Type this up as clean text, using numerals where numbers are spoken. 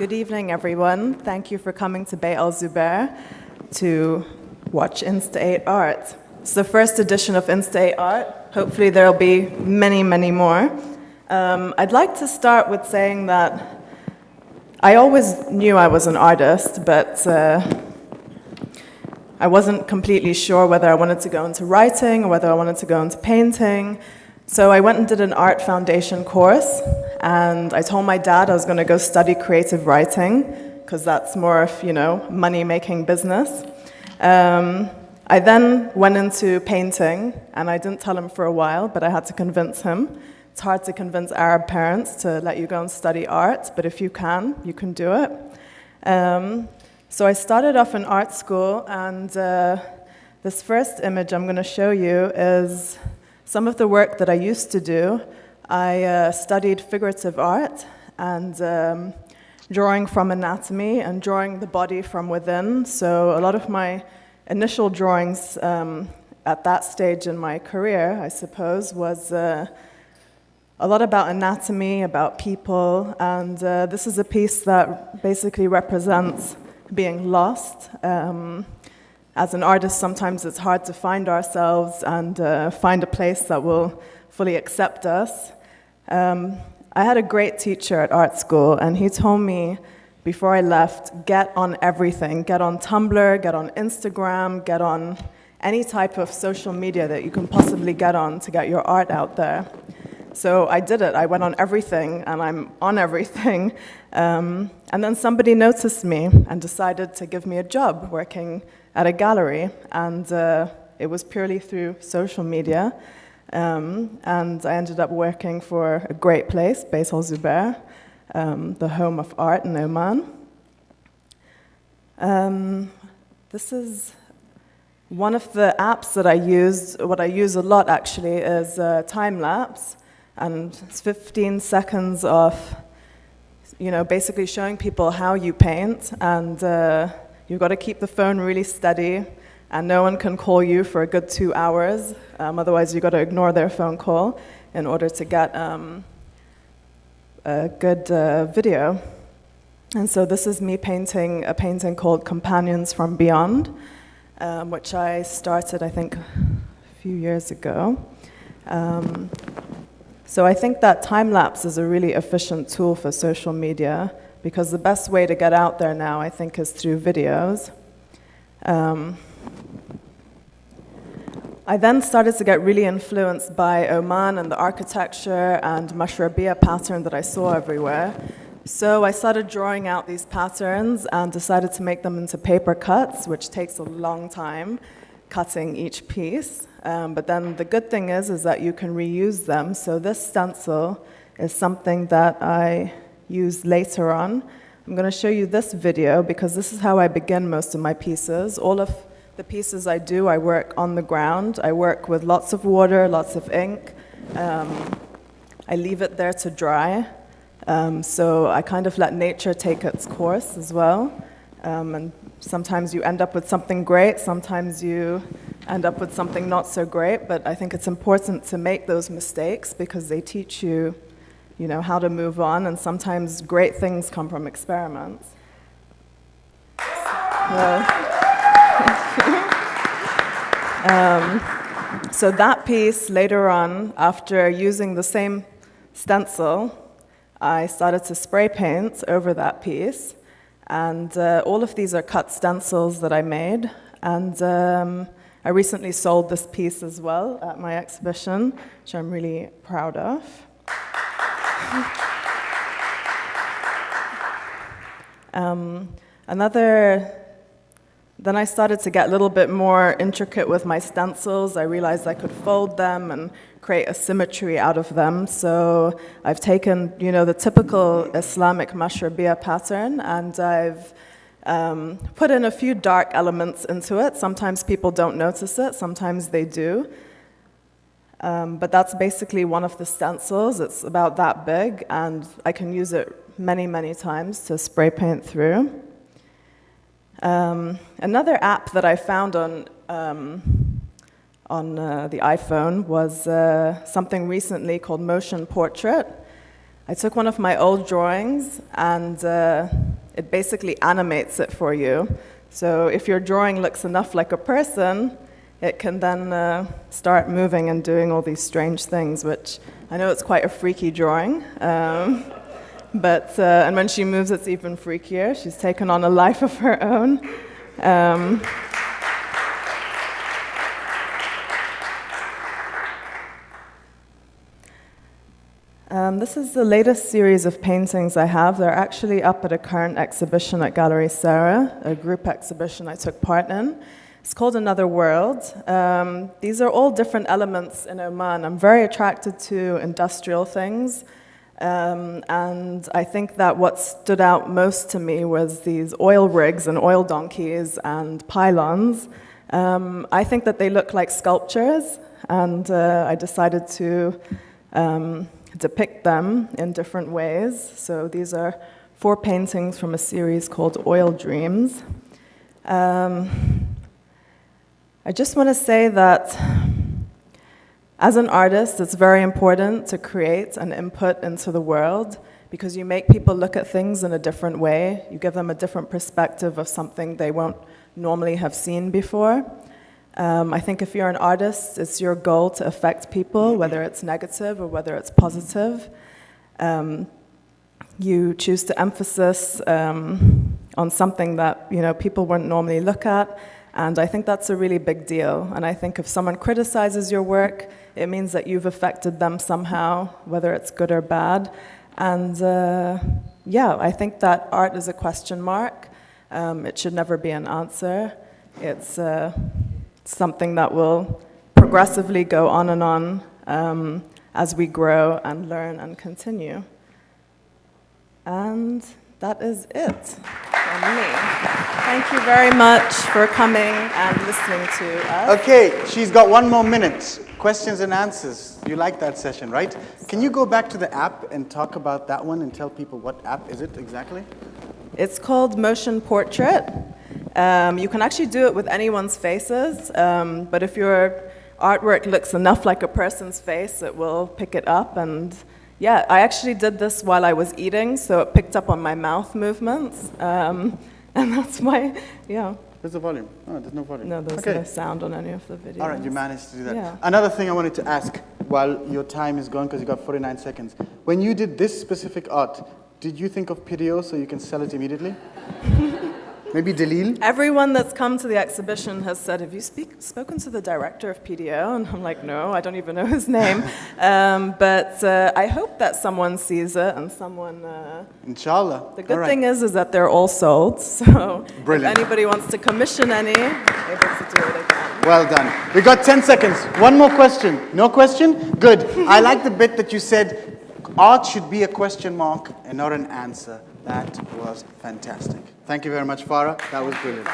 Good evening, everyone. Thank you for coming to Beit Al Zubair to watch Insta8 Art. It's the first edition of Insta8 Art. Hopefully there'll be many, many more. I'd like to start with saying that I always knew I was an artist, but I wasn't completely sure whether I wanted to go into writing or whether I wanted to go into painting. So I went and did an art foundation course, and I told my dad I was going to go study creative writing, because that's more of, money-making business. I then went into painting, and I didn't tell him for a while, but I had to convince him. It's hard to convince Arab parents to let you go and study art, but if you can do it. So I started off in art school, and this first image I'm going to show you is some of the work that I used to do. I studied figurative art and drawing from anatomy and drawing the body from within. So a lot of my initial drawings at that stage in my career, I suppose, was a lot about anatomy, about people, and this is a piece that basically represents being lost. As an artist, sometimes it's hard to find ourselves and find a place that will fully accept us. I had a great teacher at art school, and he told me before I left, get on everything. Get on Tumblr, get on Instagram, get on any type of social media that you can possibly get on to get your art out there. So I did it. I went on everything, and I'm on everything. And then somebody noticed me and decided to give me a job working at a gallery, and it was purely through social media. And I ended up working for a great place, Beit Al Zubair, the home of art in Oman. This is one of the apps that I use. What I use a lot, actually, is time-lapse, and it's 15 seconds of, basically showing people how you paint, and you've got to keep the phone really steady, and no one can call you for a good 2 hours. Otherwise, you've got to ignore their phone call in order to get a good video. And so this is me painting a painting called Companions from Beyond, which I started, I think, a few years ago. So I think that time-lapse is a really efficient tool for social media, because the best way to get out there now, I think, is through videos. I then started to get really influenced by Oman and the architecture and Mashrabiyya pattern that I saw everywhere. So I started drawing out these patterns and decided to make them into paper cuts, which takes a long time, cutting each piece. But then the good thing is that you can reuse them. So this stencil is something that I use later on. I'm going to show you this video because this is how I begin most of my pieces. All of the pieces I do, I work on the ground. I work with lots of water, lots of ink. I leave it there to dry. So I kind of let nature take its course as well. And sometimes you end up with something great, sometimes you end up with something not so great, but I think it's important to make those mistakes because they teach you, how to move on, and sometimes great things come from experiments. So that piece, later on, after using the same stencil, I started to spray paint over that piece. And all of these are cut stencils that I made. And I recently sold this piece as well at my exhibition, which I'm really proud of. Then I started to get a little bit more intricate with my stencils. I realized I could fold them and create a symmetry out of them. So I've taken, the typical Islamic Mashrabiyya pattern, and I've put in a few dark elements into it. Sometimes people don't notice it, sometimes they do. But that's basically one of the stencils. It's about that big, and I can use it many, many times to spray paint through. Another app that I found on the iPhone was something recently called Motion Portrait. I took one of my old drawings and it basically animates it for you. So if your drawing looks enough like a person, it can then start moving and doing all these strange things, which I know it's quite a freaky drawing. But and when she moves, it's even freakier. She's taken on a life of her own. This is the latest series of paintings I have. They're actually up at a current exhibition at Gallery Sarah, a group exhibition I took part in. It's called Another World. These are all different elements in Oman. I'm very attracted to industrial things. And I think that what stood out most to me was these oil rigs and oil donkeys and pylons. I think that they look like sculptures, and I decided to depict them in different ways. So these are 4 paintings from a series called Oil Dreams. I just want to say that as an artist, it's very important to create an input into the world because you make people look at things in a different way. You give them a different perspective of something they won't normally have seen before. I think if you're an artist, it's your goal to affect people, whether it's negative or whether it's positive. You choose to emphasize on something that people wouldn't normally look at, and I think that's a really big deal. And I think if someone criticizes your work, it means that you've affected them somehow, whether it's good or bad. And I think that art is a question mark. It should never be an answer. It's something that will progressively go on and on as we grow and learn and continue. And that is it from me. Thank you very much for coming and listening to us. Okay, she's got 1 more minute. Questions and answers. You like that session, right? Can you go back to the app and talk about that one and tell people what app is it exactly? It's called Motion Portrait. You can actually do it with anyone's faces, but if your artwork looks enough like a person's face, it will pick it up. And yeah, I actually did this while I was eating, so it picked up on my mouth movements, and that's why, yeah. Where's the volume? Oh, there's no volume. No, there's no sound on any of the videos. All right, you managed to do that. Yeah. Another thing I wanted to ask while your time is gone, because you got 49 seconds. When you did this specific art, did you think of PDO so you can sell it immediately? Maybe Dalil? Everyone that's come to the exhibition has said, have you spoken to the director of PDO? And I'm like, no, I don't even know his name. But I hope that someone sees it and someone... Inshallah. The good thing is that they're all sold. So brilliant. If anybody wants to commission any, able to do it again. Well done. We got 10 seconds. One more question. No question? Good. I like the bit that you said art should be a question mark and not an answer. That was fantastic. Thank you very much, Farah. That was brilliant.